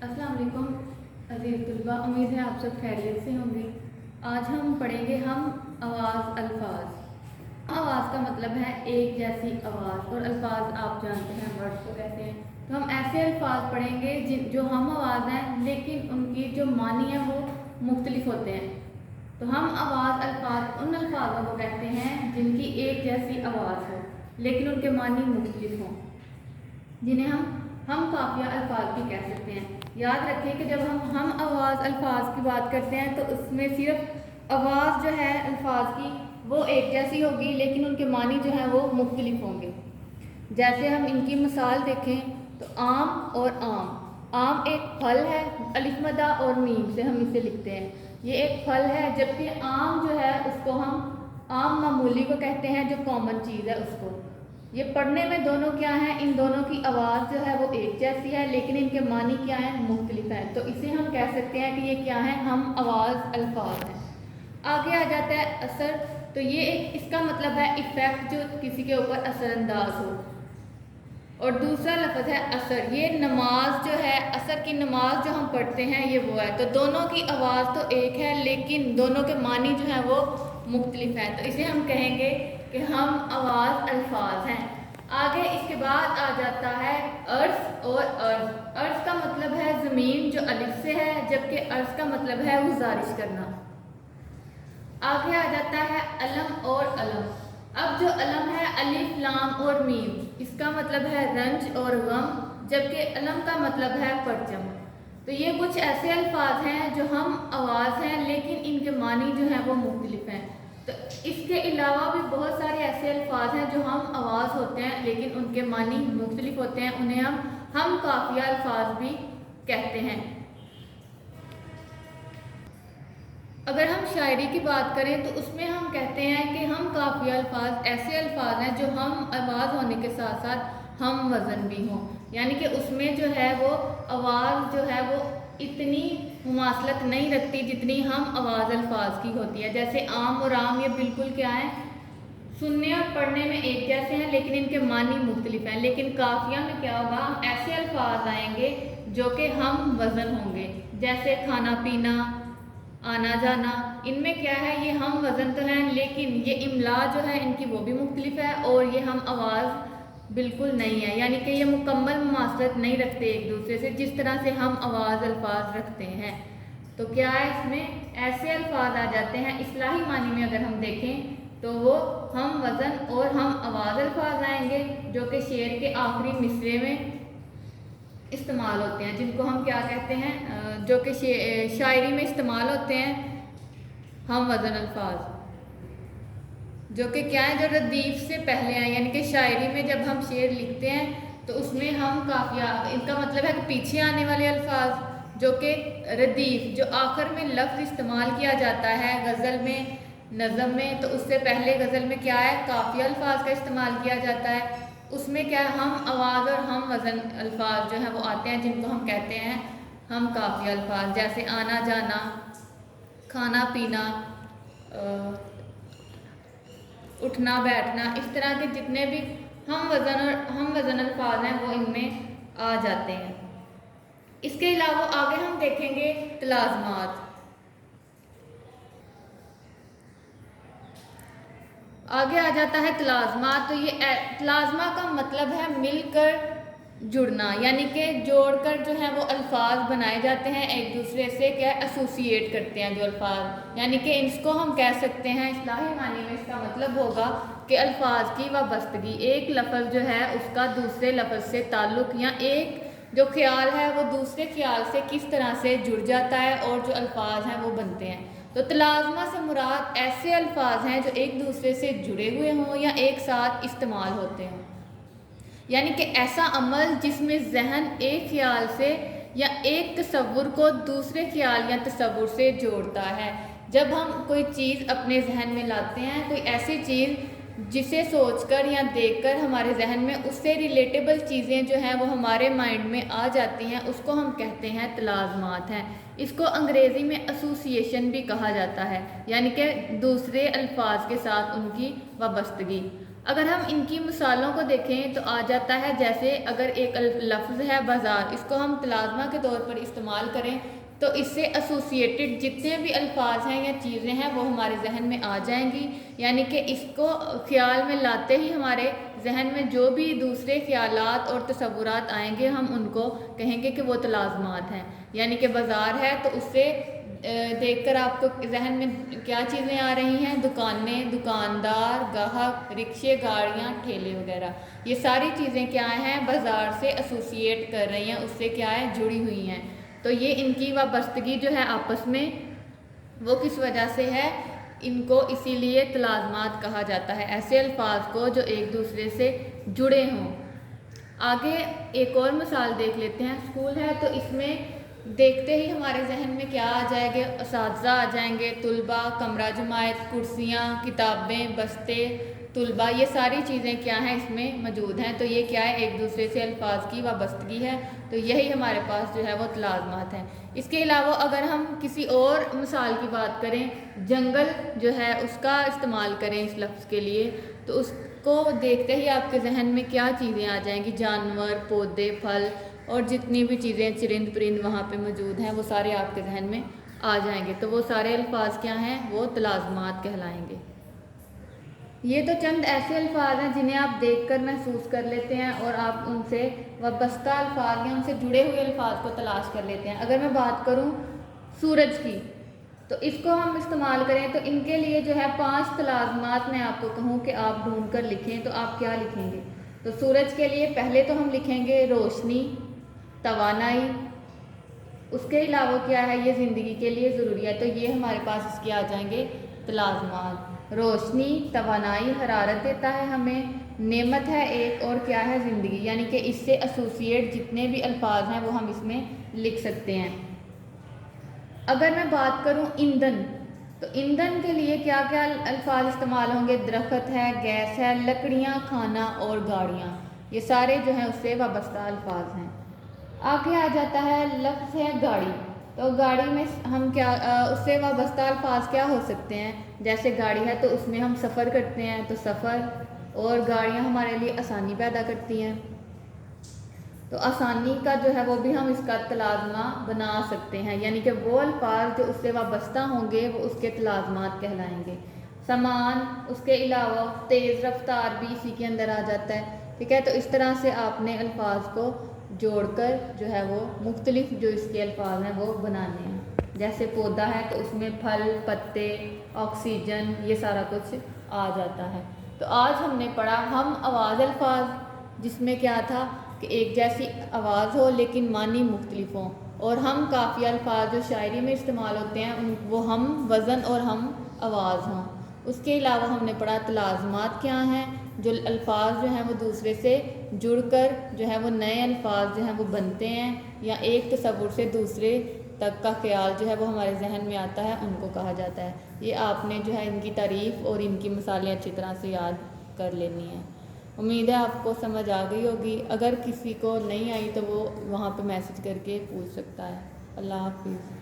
अस्सलाम वालेकुम अज़ीज़ तलबा, उम्मीद है आप सब खैरियत से होंगे। आज हम पढ़ेंगे हम आवाज़ अल्फाज। आवाज़ का मतलब है एक जैसी आवाज़, और अल्फाज आप जानते हैं वर्ड्स को कहते हैं। तो हम ऐसे अल्फाज पढ़ेंगे जो हम आवाज़ हैं लेकिन उनकी जो मानी है वो मुख्तलिफ होते हैं। तो हम आवाज़ अल्फाज उन अल्फाजों को कहते हैं जिनकी एक जैसी आवाज़ हो लेकिन उनके मानी मुख्तलिफ हों, जिन्हें हम काफिया अल्फाज भी कह सकते हैं। याद रखें कि जब हम आवाज़ अल्फाज की बात करते हैं तो उसमें सिर्फ आवाज़ जो है अल्फाज की वो एक जैसी होगी लेकिन उनके मानी जो हैं वो मुख्तलिफ होंगे। जैसे हम इनकी मिसाल देखें तो आम और आम। आम एक फल है, अलिफ मदा और मीम से हम इसे लिखते हैं। ये एक फल है, जबकि आम जो है उसको हम आम मामूली को कहते हैं, जो कॉमन चीज़ है उसको। ये पढ़ने में दोनों क्या हैं, इन दोनों की आवाज़ जो है वो एक जैसी है लेकिन इनके मानी क्या हैं, मुख्तलिफ हैं। तो इसे हम कह सकते हैं कि ये क्या है, हम आवाज़ अल्फाज हैं। आगे आ जाता है असर। तो ये एक इसका मतलब है इफ़ेक्ट जो किसी के ऊपर असरअंदाज हो। और दूसरा लफ्ज़ है असर। ये नमाज जो है, असर की नमाज जो हम पढ़ते हैं ये वो है। तो दोनों की आवाज़ तो एक है लेकिन दोनों के मानी जो है वो मुख्तलिफ हैं। तो इसे हम कहेंगे कि हम आवाज़ अल्फाज हैं। आगे इसके बाद आ जाता है अर्ज़ और अर्ज़। अर्ज़ का मतलब है ज़मीन, जो अलिफ से है, जबकि अर्ज़ का मतलब है गुजारिश करना। आगे आ जाता है अलम और अलम। अब जो अलम है अलिफ लाम और मीम, इसका मतलब है रंज और गम, जबकि अलम का मतलब है परचम। तो ये कुछ ऐसे अल्फाज हैं जो हम आवाज़ हैं लेकिन इनके मानी जो हैं वो मुख्तलिफ हैं। तो इसके अलावा भी बहुत सारे ऐसे अल्फाज हैं जो हम आवाज़ होते हैं लेकिन उनके मानी मुख्तलिफ होते हैं। उन्हें हम काफिया अल्फाज भी कहते हैं। अगर हम शायरी की बात करें तो उसमें हम कहते हैं कि हम काफिया अल्फाज ऐसे अल्फाज हैं जो हम आवाज़ होने के साथ साथ हम वज़न भी हों, यानी कि उसमें जो है वो आवाज़ जो है वो इतनी मुमासलत नहीं रखती जितनी हम आवाज़ अल्फाज की होती है। जैसे आम और आम, ये बिल्कुल क्या है, सुनने और पढ़ने में एक जैसे हैं लेकिन इनके मानी मुख्तलिफ हैं। लेकिन काफिया में क्या होगा, हम ऐसे अल्फाज आएंगे जो कि हम वज़न होंगे। जैसे खाना पीना, आना जाना, इनमें क्या है, ये हम वज़न तो हैं लेकिन ये इमला जो है इनकी वो भी मुख्तलिफ है और ये हम आवाज़ बिल्कुल नहीं है, यानी कि ये मुकम्मल मुमासलत नहीं रखते एक दूसरे से जिस तरह से हम आवाज़ अल्फाज रखते हैं। तो क्या है, इसमें ऐसे अल्फाज आ जाते हैं इस्लाही मानी में अगर हम देखें तो वो हम वज़न और हम आवाज़ अल्फाज आएंगे जो कि शेर के आखिरी मिसरे में इस्तेमाल होते हैं, जिनको हम क्या कहते हैं, जो कि शायरी में इस्तेमाल होते हैं, हम वज़न अल्फाज, जो कि क्या है, जो रदीफ से पहले हैं। यानी कि शायरी में जब हम शेर लिखते हैं तो उसमें हम काफिया, इनका मतलब है कि पीछे आने वाले अल्फाज, जो कि रदीफ, जो आखिर में लफ्ज़ इस्तेमाल किया जाता है गज़ल में, नज़म में, तो उससे पहले गज़ल में क्या है, काफिया अल्फाज का इस्तेमाल किया जाता है। उसमें क्या है, हम आवाज़ और हम वज़न अल्फाज जो हैं वो आते हैं, जिनको हम कहते हैं हम काफिया अल्फाज। जैसे आना जाना, खाना पीना, उठना बैठना, इस तरह के जितने भी हम वज़न अल्फाज हैं वो इनमें आ जाते हैं। इसके अलावा आगे हम देखेंगे तलाज़मात। आगे आ जाता है तलाज़मात। तो ये तलाज़मा का मतलब है मिलकर जुड़ना, यानी कि जोड़कर जो है वो अल्फाज बनाए जाते हैं एक दूसरे से, क्या एसोसिएट करते हैं जो अल्फाज, यानी कि इसको हम कह सकते हैं इस्लाही मानी में इसका मतलब होगा कि अल्फाज की वाबस्तगी, एक लफ्ज़ जो है उसका दूसरे लफ्ज़ से ताल्लुक़, या एक जो ख्याल है वो दूसरे ख्याल से किस तरह से जुड़ जाता है और जो अल्फाज हैं वो बनते हैं। तो तलाज़मा से मुराद ऐसे अल्फाज हैं जो एक दूसरे से जुड़े हुए हों या एक साथ इस्तेमाल होते हों, यानी कि ऐसा अमल जिसमें जहन एक ख्याल से या एक तसव्वुर को दूसरे ख्याल या तसव्वुर से जोड़ता है। जब हम कोई चीज़ अपने जहन में लाते हैं, कोई ऐसी चीज़ जिसे सोचकर या देखकर हमारे जहन में उससे रिलेटेबल चीज़ें जो हैं वो हमारे माइंड में आ जाती हैं, उसको हम कहते हैं तलाज़मात हैं। इसको अंग्रेज़ी में एसोसिएशन भी कहा जाता है, यानी कि दूसरे अल्फाज के साथ उनकी वाबस्तगी। اگر ہم ان کی مثالوں کو دیکھیں تو آ جاتا ہے جیسے اگر ایک لفظ ہے بازار، اس کو ہم تلازمہ کے طور پر استعمال کریں تو اس سے ایسوسیٹڈ جتنے بھی الفاظ ہیں یا چیزیں ہیں وہ ہمارے ذہن میں آ جائیں گی، یعنی کہ اس کو خیال میں لاتے ہی ہمارے ذہن میں جو بھی دوسرے خیالات اور تصورات آئیں گے ہم ان کو کہیں گے کہ وہ تلازمات ہیں۔ یعنی کہ بازار ہے تو اس سے دیکھ کر آپ کو ذہن میں کیا چیزیں آ رہی ہیں؟ دکانیں، دکاندار، گاہک، رکشے، گاڑیاں، ٹھیلے وغیرہ، یہ ساری چیزیں کیا ہیں؟ بازار سے ایسوسیٹ کر رہی ہیں، اس سے کیا ہے؟ جڑی ہوئی ہیں۔ تو یہ ان کی وابستگی جو ہے آپس میں وہ کس وجہ سے ہے؟ ان کو اسی لیے تلازمات کہا جاتا ہے، ایسے الفاظ کو جو ایک دوسرے سے جڑے ہوں۔ آگے ایک اور مثال دیکھ لیتے ہیں۔ اسکول ہے تو اس میں دیکھتے ہی ہمارے ذہن میں کیا آ جائے گے؟ اساتذہ آ جائیں گے، طلباء، کمرہ جماعت، کرسیاں، کتابیں، بستے، طلباء، یہ ساری چیزیں کیا ہیں؟ اس میں موجود ہیں۔ تو یہ کیا ہے؟ ایک دوسرے سے الفاظ کی وابستگی ہے، تو یہی ہمارے پاس جو ہے وہ تلازمات ہیں۔ اس کے علاوہ اگر ہم کسی اور مثال کی بات کریں، جنگل جو ہے اس کا استعمال کریں اس لفظ کے لیے، تو اس کو دیکھتے ہی آپ کے ذہن میں کیا چیزیں آ جائیں گی؟ جانور، پودے، پھل اور جتنی بھی چیزیں چرند پرند وہاں پہ موجود ہیں وہ سارے آپ کے ذہن میں آ جائیں گے، تو وہ سارے الفاظ کیا ہیں؟ وہ تلازمات کہلائیں گے۔ یہ تو چند ایسے الفاظ ہیں جنہیں آپ دیکھ کر محسوس کر لیتے ہیں اور آپ ان سے وابستہ الفاظ یا ان سے جڑے ہوئے الفاظ کو تلاش کر لیتے ہیں۔ اگر میں بات کروں سورج کی، تو اس کو ہم استعمال کریں تو ان کے لیے جو ہے 5 تلازمات میں آپ کو کہوں کہ آپ ڈھونڈ کر لکھیں تو آپ کیا لکھیں گے؟ تو سورج کے لیے پہلے تو ہم لکھیں گے روشنی، توانائی، اس کے علاوہ کیا ہے؟ یہ زندگی کے لیے ضروری ہے، تو یہ ہمارے پاس اس کے آ جائیں گے تلازمات۔ روشنی، توانائی، حرارت دیتا ہے ہمیں، نعمت ہے ایک، اور کیا ہے؟ زندگی، یعنی کہ اس سے ایسوسیٹ جتنے بھی الفاظ ہیں وہ ہم اس میں لکھ سکتے ہیں۔ اگر میں بات کروں ایندھن، تو ایندھن کے لیے کیا کیا الفاظ استعمال ہوں گے؟ درخت ہے، گیس ہے، لکڑیاں، کھانا اور گاڑیاں، یہ سارے جو ہیں اس سے وابستہ الفاظ ہیں۔ آگے آ جاتا ہے لفظ ہے گاڑی، تو گاڑی میں ہم کیا اس سے وابستہ الفاظ کیا ہو سکتے ہیں؟ جیسے گاڑی ہے تو اس میں ہم سفر کرتے ہیں، تو سفر، اور گاڑیاں ہمارے لیے آسانی پیدا کرتی ہیں، تو آسانی کا جو ہے وہ بھی ہم اس کا تلازمہ بنا سکتے ہیں، یعنی کہ وہ الفاظ جو اس سے وابستہ ہوں گے وہ اس کے تلازمات کہلائیں گے۔ سامان، اس کے علاوہ تیز رفتار بھی اسی کے اندر آ جاتا ہے، ٹھیک ہے؟ تو اس طرح سے آپ نے الفاظ کو جوڑ کر جو ہے وہ مختلف جو اس کے الفاظ ہیں وہ بنانے ہیں۔ جیسے پودا ہے تو اس میں پھل، پتے، آکسیجن، یہ سارا کچھ آ جاتا ہے۔ تو آج ہم نے پڑھا ہم آواز الفاظ، جس میں کیا تھا کہ ایک جیسی آواز ہو لیکن معنی مختلف ہوں، اور ہم قافیہ الفاظ جو شاعری میں استعمال ہوتے ہیں وہ ہم وزن اور ہم آواز ہوں۔ اس کے علاوہ ہم نے پڑھا تلازمات کیا ہیں، جو الفاظ جو ہیں وہ دوسرے سے جڑ کر جو ہے وہ نئے الفاظ جو ہیں وہ بنتے ہیں، یا ایک تصور سے دوسرے تک کا خیال جو ہے وہ ہمارے ذہن میں آتا ہے، ان کو کہا جاتا ہے۔ یہ آپ نے جو ہے ان کی تعریف اور ان کی مثالیں اچھی طرح سے یاد کر لینی ہیں۔ امید ہے آپ کو سمجھ آ گئی ہوگی، اگر کسی کو نہیں آئی تو وہ وہاں پہ میسج کر کے پوچھ سکتا ہے۔ اللہ حافظ۔